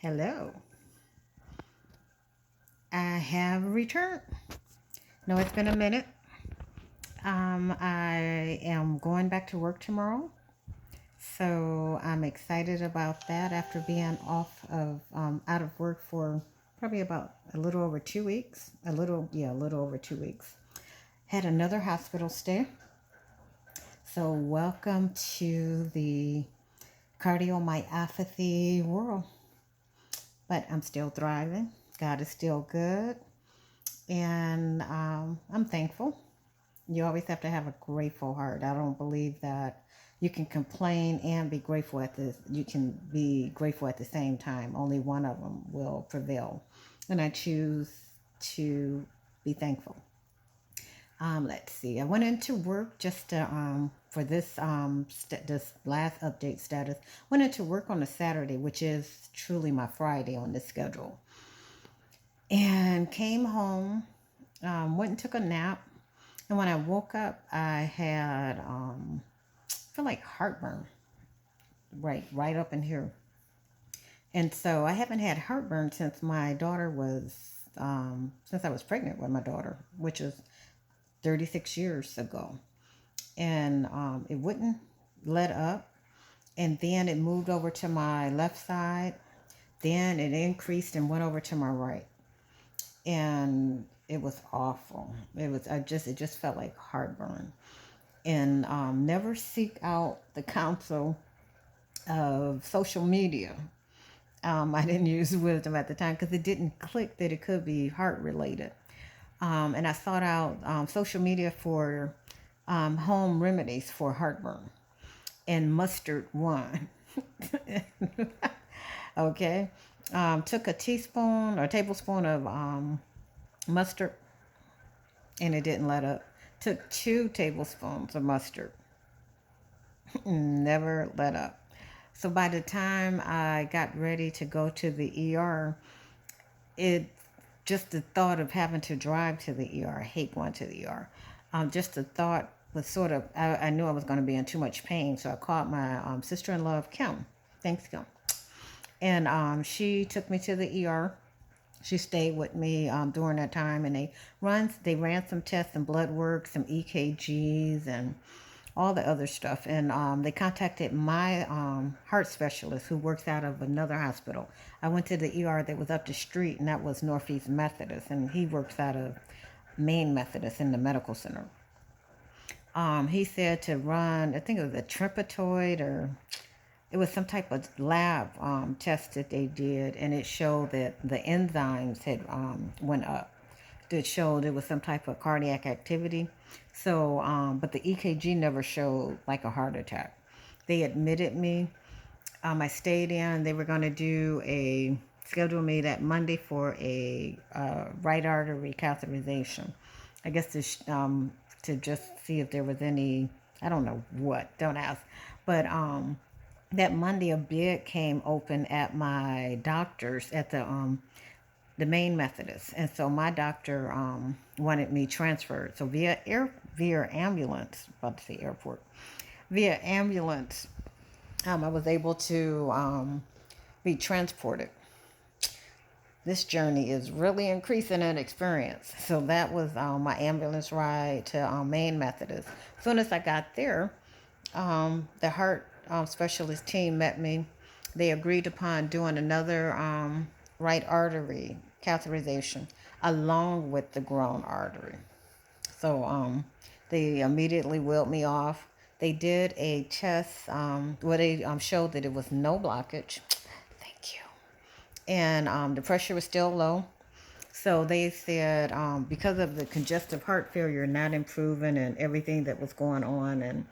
Hello. I have returned. No, it's been a minute. I am going back to work tomorrow, so I'm excited about that after being out of work for probably about a little over 2 weeks. A little over 2 weeks. Had another hospital stay. So welcome to the cardiomyopathy world. But I'm still thriving. God is still good. And I'm thankful. You always have to have a grateful heart. I don't believe that you can complain and be grateful you can be grateful at the same time. Only one of them will prevail. And I choose to be thankful. Let's see. I went into work just to, for this last update status. Went into work on a Saturday, which is truly my Friday on the schedule, and came home. Went and took a nap. And when I woke up, I had feel like heartburn, right up in here. And so I haven't had heartburn since since I was pregnant with my daughter, which is 36 years ago. And it wouldn't let up. And then it moved over to my left side. Then it increased and went over to my right. And it was awful. It just felt like heartburn. And never seek out the counsel of social media. I didn't use wisdom at the time because it didn't click that it could be heart related. And I sought out social media for home remedies for heartburn, and mustard won. Okay. Took a teaspoon or tablespoon of mustard, and it didn't let up. Took 2 tablespoons of mustard, never let up. So by the time I got ready to go to the ER, it just the thought of having to drive to the ER. I hate going to the ER. Just the thought was sort of, I knew I was going to be in too much pain. So I called my sister-in-law, Kim. Thanks, Kim. And she took me to the ER. She stayed with me during that time, and they ran some tests, some blood work, some EKGs, and all the other stuff. And they contacted my heart specialist, who works out of another hospital. I went to the ER that was up the street, and that was Northeast Methodist, and he works out of Main Methodist in the medical center. He said to run, I think it was a tripetoid, or it was some type of lab test that they did, and it showed that the enzymes had went up. It showed it was some type of cardiac activity. So, but the EKG never showed like a heart attack. They admitted me. I stayed in. They were going to schedule me that Monday for a right artery catheterization. I guess to just see if there was any, I don't know what, don't ask. But that Monday, a bid came open at my doctor's at the Main Methodist, and so my doctor wanted me transferred. So via ambulance, about to say airport, via ambulance, I was able to be transported. This journey is really increasing in experience. So that was my ambulance ride to Main Methodist. As soon as I got there, the heart specialist team met me. They agreed upon doing another right artery catheterization along with the groin artery. So they immediately wheeled me off. They did a test where they showed that it was no blockage. Thank you. And the pressure was still low. So they said because of the congestive heart failure not improving and everything that was going on, and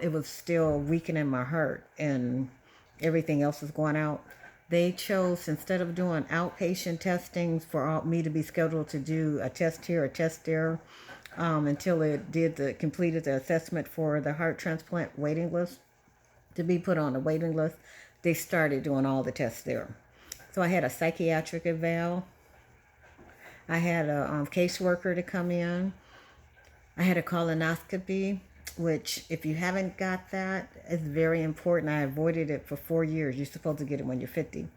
it was still weakening my heart and everything else was going out, they chose, instead of doing outpatient testings, for me to be scheduled to do a test here, a test there, until it completed the assessment for the heart transplant waiting list, to be put on the waiting list. They started doing all the tests there. So I had a psychiatric eval. I had a caseworker to come in. I had a colonoscopy, which, if you haven't got that, is very important. I avoided it for 4 years. You're supposed to get it when you're 50.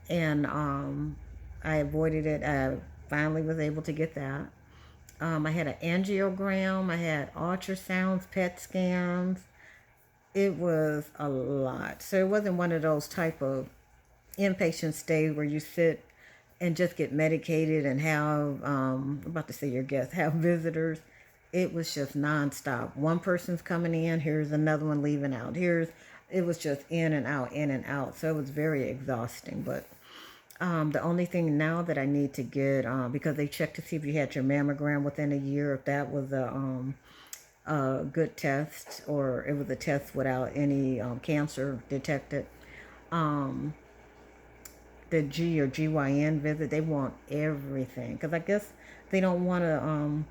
and I avoided it. I finally was able to get that. I had an angiogram, I had ultrasounds, PET scans. It was a lot. So it wasn't one of those type of inpatient stays where you sit and just get medicated and have, I'm about to say your guests, have visitors. It was just nonstop. One person's coming in, here's another one leaving out. It was just in and out, in and out. So it was very exhausting. But the only thing now that I need to get, because they checked to see if you had your mammogram within a year, if that was a good test, or it was a test without any cancer detected. Um, the G or GYN visit, they want everything because I guess they don't want to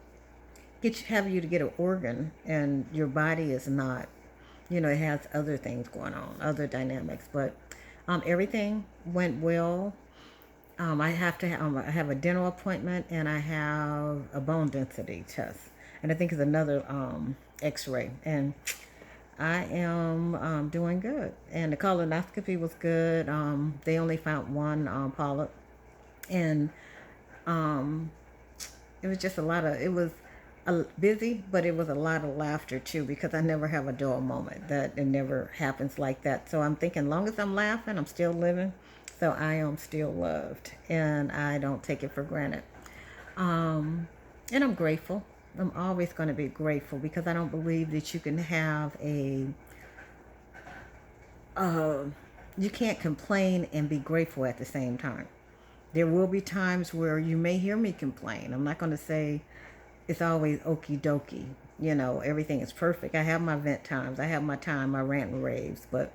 have you to get an organ, and your body is not, it has other things going on, other dynamics. But everything went well. I have a dental appointment, and I have a bone density test, and I think it's another X-ray, and I am doing good. And the colonoscopy was good. They only found one polyp, and um, it was just it was busy, but it was a lot of laughter too, because I never have a dull moment. That it never happens like that. So I'm thinking, long as I'm laughing, I'm still living. So I am still loved, and I don't take it for granted. Um, and I'm grateful. I'm always going to be grateful because I don't believe that you can have uh, you can't complain and be grateful at the same time. There will be times where you may hear me complain. I'm not going to say it's always okie dokie. Everything is perfect. I have my vent times. I have my time, my rant and raves. But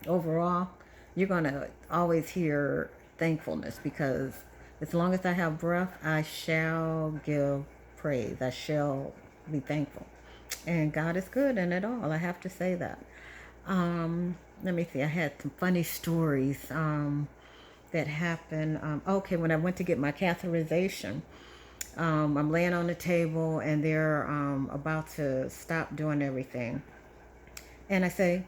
overall, you're going to always hear thankfulness, because as long as I have breath, I shall give praise. I shall be thankful. And God is good in it all. I have to say that. Let me see. I had some funny stories that happened. Okay, when I went to get my catheterization, I'm laying on the table, and they're about to stop doing everything. And I say,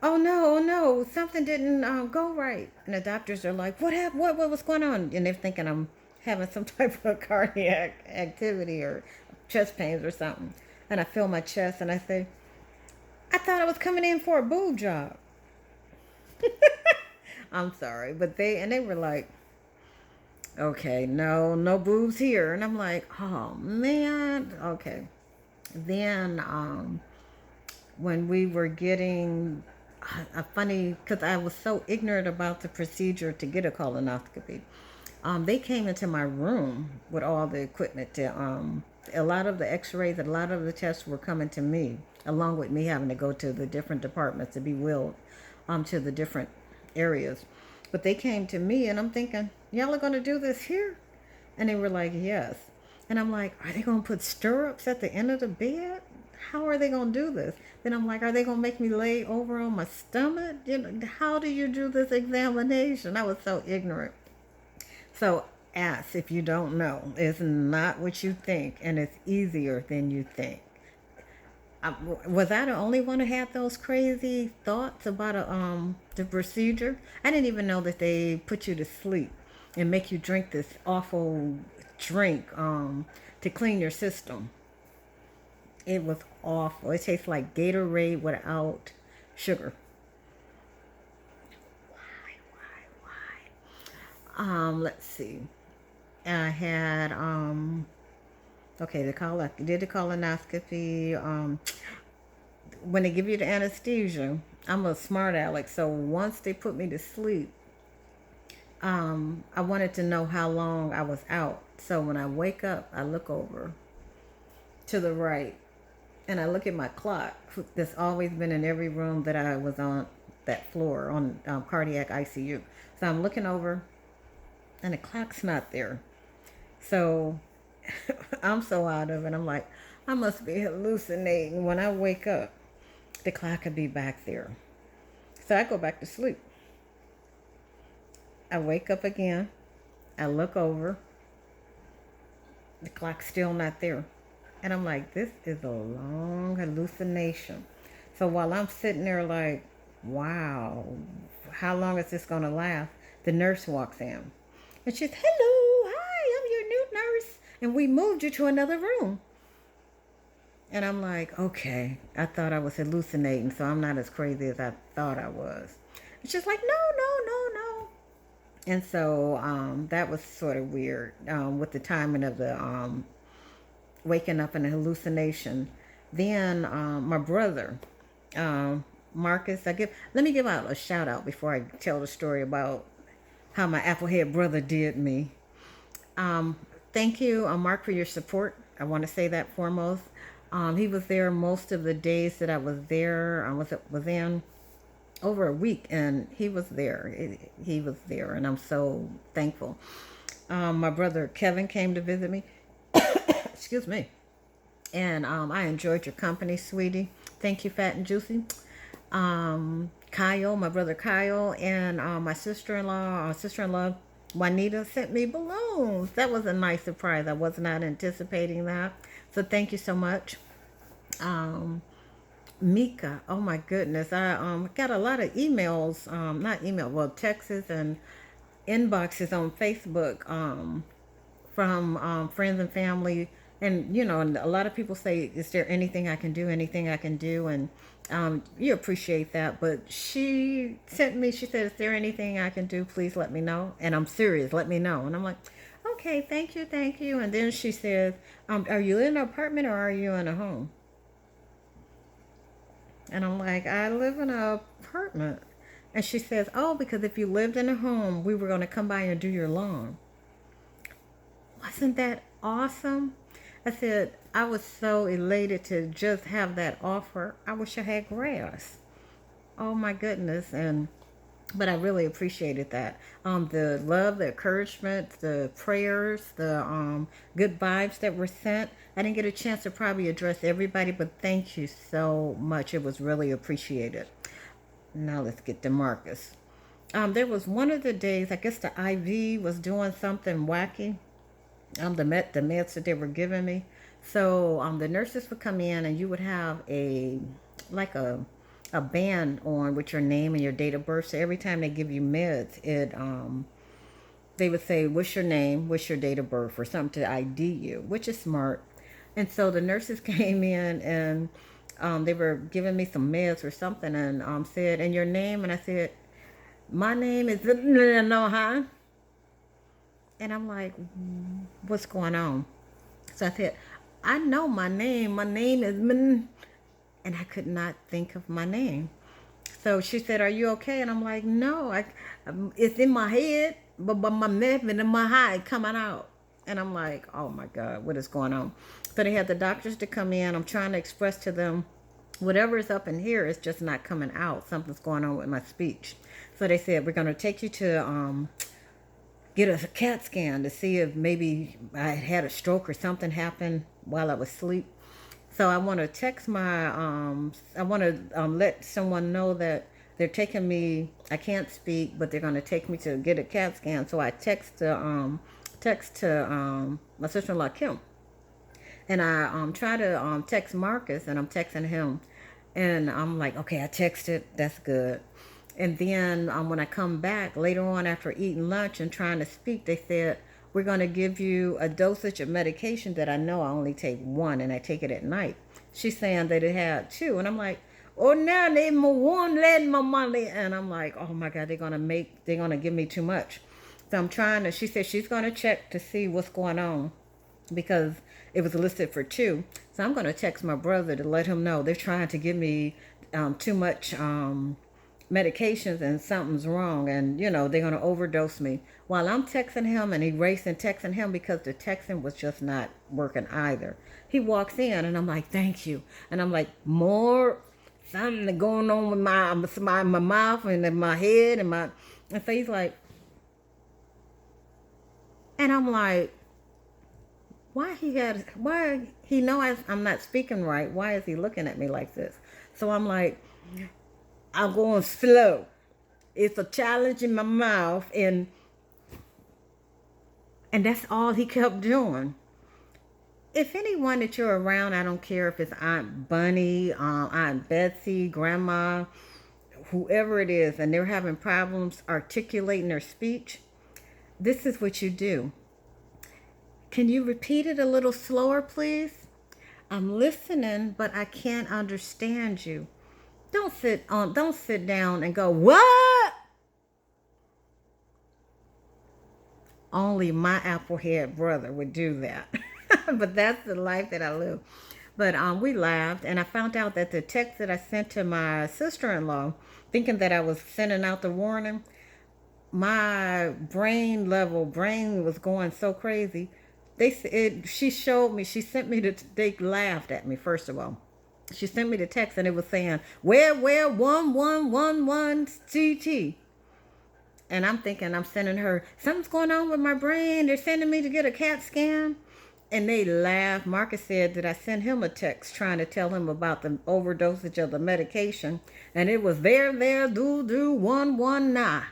"Oh no, oh no, something didn't go right." And the doctors are like, "What happened? What was going on?" And they're thinking I'm having some type of cardiac activity or chest pains or something. And I feel my chest, and I say, "I thought I was coming in for a boob job." I'm sorry, but they were like, "Okay, no boobs here." And I'm like, "Oh man, okay." Then when we were getting a funny, because I was so ignorant about the procedure to get a colonoscopy, they came into my room with all the equipment. A lot of the X-rays, a lot of the tests were coming to me, along with me having to go to the different departments to be wheeled to the different areas. But they came to me, and I'm thinking, y'all are going to do this here? And they were like, yes. And I'm like, are they going to put stirrups at the end of the bed? How are they going to do this? Then I'm like, are they going to make me lay over on my stomach? How do you do this examination? I was so ignorant. So ask if you don't know. It's not what you think, and it's easier than you think. Was I the only one who had those crazy thoughts about the procedure? I didn't even know that they put you to sleep and make you drink this awful drink to clean your system. It was awful. It tastes like Gatorade without sugar. Let's see. I had okay, did the colonoscopy. When they give you the anesthesia, I'm a smart aleck. So once they put me to sleep, I wanted to know how long I was out. So when I wake up, I look over to the right, and I look at my clock that's always been in every room that I was on, that floor on cardiac ICU. So I'm looking over, and the clock's not there. So I'm so out of it. I'm like, I must be hallucinating. When I wake up, the clock could be back there. So I go back to sleep. I wake up again. I look over. The clock's still not there. And I'm like, this is a long hallucination. So while I'm sitting there like, wow, how long is this going to last? the nurse walks in. And she's, hello, hi, I'm your new nurse. And we moved you to another room. And I'm like, okay, I thought I was hallucinating, so I'm not as crazy as I thought I was. And she's like, no, no, no, no. And so that was sort of weird with the timing of the waking up in a hallucination. Then my brother, um, Marcus, let me give out a shout out before I tell the story about how my applehead brother did me. Um, Thank you, Mark, for your support. I want to say that foremost. He was there most of the days that I was there. I was in over a week, and he was there. He was there, and I'm so thankful. My brother Kevin came to visit me. Excuse me. And I enjoyed your company, sweetie. Thank you, Fat and Juicy. Kyle, my brother Kyle, and my sister-in-law Juanita sent me balloons. That was a nice surprise. I was not anticipating that. So thank you so much. Um, Mika, oh my goodness, I got a lot of emails, not email, well, texts and inboxes on Facebook from friends and family. And, and a lot of people say, is there anything I can do? Anything I can do? And you appreciate that. But she sent me, she said, is there anything I can do? Please let me know. And I'm serious, let me know. And I'm like, okay, thank you, thank you. And then she says, are you in an apartment or are you in a home? And I'm like, I live in an apartment. And she says, oh, because if you lived in a home, we were going to come by and do your lawn. Wasn't that awesome? I said, I was so elated to just have that offer. I wish I had grass. Oh my goodness. But I really appreciated that. The love, the encouragement, the prayers, the good vibes that were sent. I didn't get a chance to probably address everybody, but thank you so much. It was really appreciated. Now let's get to Marcus. There was one of the days, I guess the IV was doing something wacky. The meds that they were giving me. So the nurses would come in and you would have like a band on with your name and your date of birth. So every time they give you meds, they would say, what's your name, what's your date of birth, or something to ID you, which is smart. And so the nurses came in and they were giving me some meds or something and said, and your name? And I said, my name is no, huh? And I'm like, what's going on? So I said, I know my name. My name is Min. And I could not think of my name. So she said, are you okay? And I'm like, no, it's in my head, but my name and in my head coming out. And I'm like, oh my God, what is going on? So they had the doctors to come in. I'm trying to express to them, whatever is up in here is just not coming out. Something's going on with my speech. So they said, we're going to take you to get a CAT scan to see if maybe I had a stroke or something happened while I was asleep. So I want to text I want to let someone know that they're taking me, I can't speak, but they're going to take me to get a CAT scan. So I text to my sister-in-law, Kim. And I try to text Marcus, and I'm texting him. And I'm like, okay, I texted, that's good. And then when I come back later on after eating lunch and trying to speak, they said, we're going to give you a dosage of medication that I know I only take one and I take it at night. She's saying that it had two. And I'm like, oh, now they one let my money. And I'm like, oh my God, they're going to give me too much. So I'm trying to, she said she's going to check to see what's going on because it was listed for two. So I'm going to text my brother to let him know they're trying to give me too much medications and something's wrong, and they're going to overdose me. While I'm texting him and erasing texting him because the texting was just not working either. He walks in and I'm like, thank you. And I'm like, more something going on with my mouth and my head and so he's like, and I'm like, why he know I'm not speaking right? Why is he looking at me like this? So I'm like, I'm going slow. It's a challenge in my mouth, and that's all he kept doing. If anyone that you're around, I don't care if it's Aunt Bunny, Aunt Betsy, Grandma, whoever it is and they're having problems articulating their speech, this is what you do. Can you repeat it a little slower, please? I'm listening, but I can't understand you. Don't sit down and go, "What?" Only my applehead brother would do that. But that's the life that I live. But we laughed, and I found out that the text that I sent to my sister-in-law, thinking that I was sending out the warning, my brain was going so crazy. She showed me. She sent me They laughed at me first of all. She sent me the text, and it was saying where 1111 CT. And I'm thinking I'm sending her, something's going on with my brain. They're sending me to get a CAT scan. And they laughed. Marcus said that I sent him a text trying to tell him about the overdosage of the medication. And it was there, do, 119.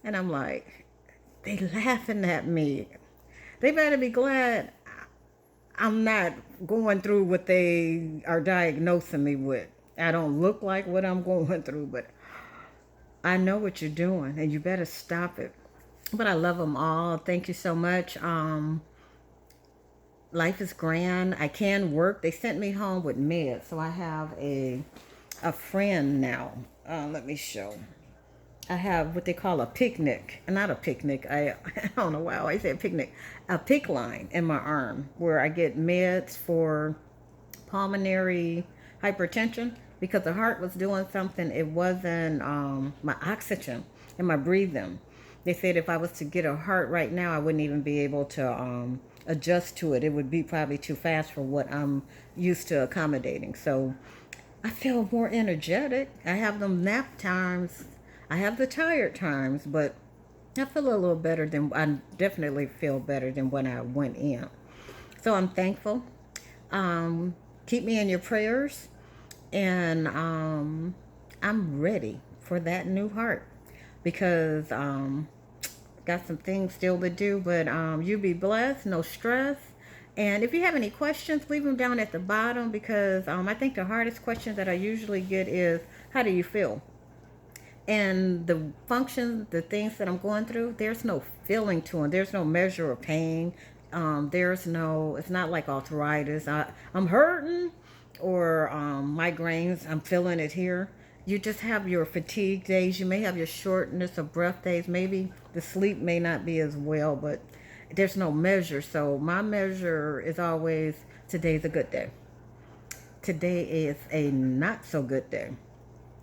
And I'm like, they laughing at me. They better be glad I'm not going through what they are diagnosing me with. I don't look like what I'm going through, but I know what you're doing, and you better stop it. But I love them all. Thank you so much. Life is grand. I can work. They sent me home with meds, so I have a friend now. Let me show. I have what they call a picnic. Not a picnic. I don't know why I always say picnic. A PICC line in my arm where I get meds for pulmonary hypertension because the heart was doing something. It wasn't my oxygen and my breathing. They said if I was to get a heart right now, I wouldn't even be able to adjust to it. It would be probably too fast for what I'm used to accommodating. So I feel more energetic. I have them nap times. I have the tired times, but I feel a little better I definitely feel better than when I went in. So I'm thankful. Keep me in your prayers, and I'm ready for that new heart because got some things still to do, but you be blessed, no stress. And if you have any questions, leave them down at the bottom because I think the hardest question that I usually get is, how do you feel? And the functions, the things that I'm going through, there's no feeling to them. There's no measure of pain. It's not like arthritis. I'm hurting or migraines. I'm feeling it here. You just have your fatigue days. You may have your shortness of breath days. Maybe the sleep may not be as well, but there's no measure. So my measure is always, today's a good day. Today is a not so good day.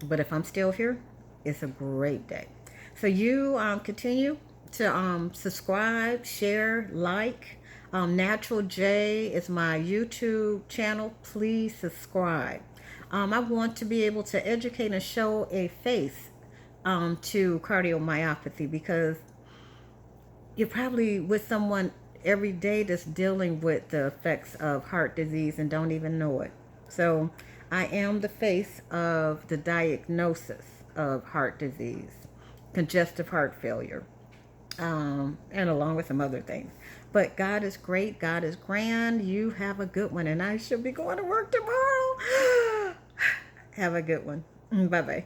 But if I'm still here, it's a great day. So you continue to subscribe, share, like. Natural J is my YouTube channel. Please subscribe. I want to be able to educate and show a face to cardiomyopathy because you're probably with someone every day that's dealing with the effects of heart disease and don't even know it. So I am the face of the diagnosis of heart disease, congestive heart failure, and along with some other things. But God is great. God is grand. You have a good one. And I should be going to work tomorrow. Have a good one. Bye-bye.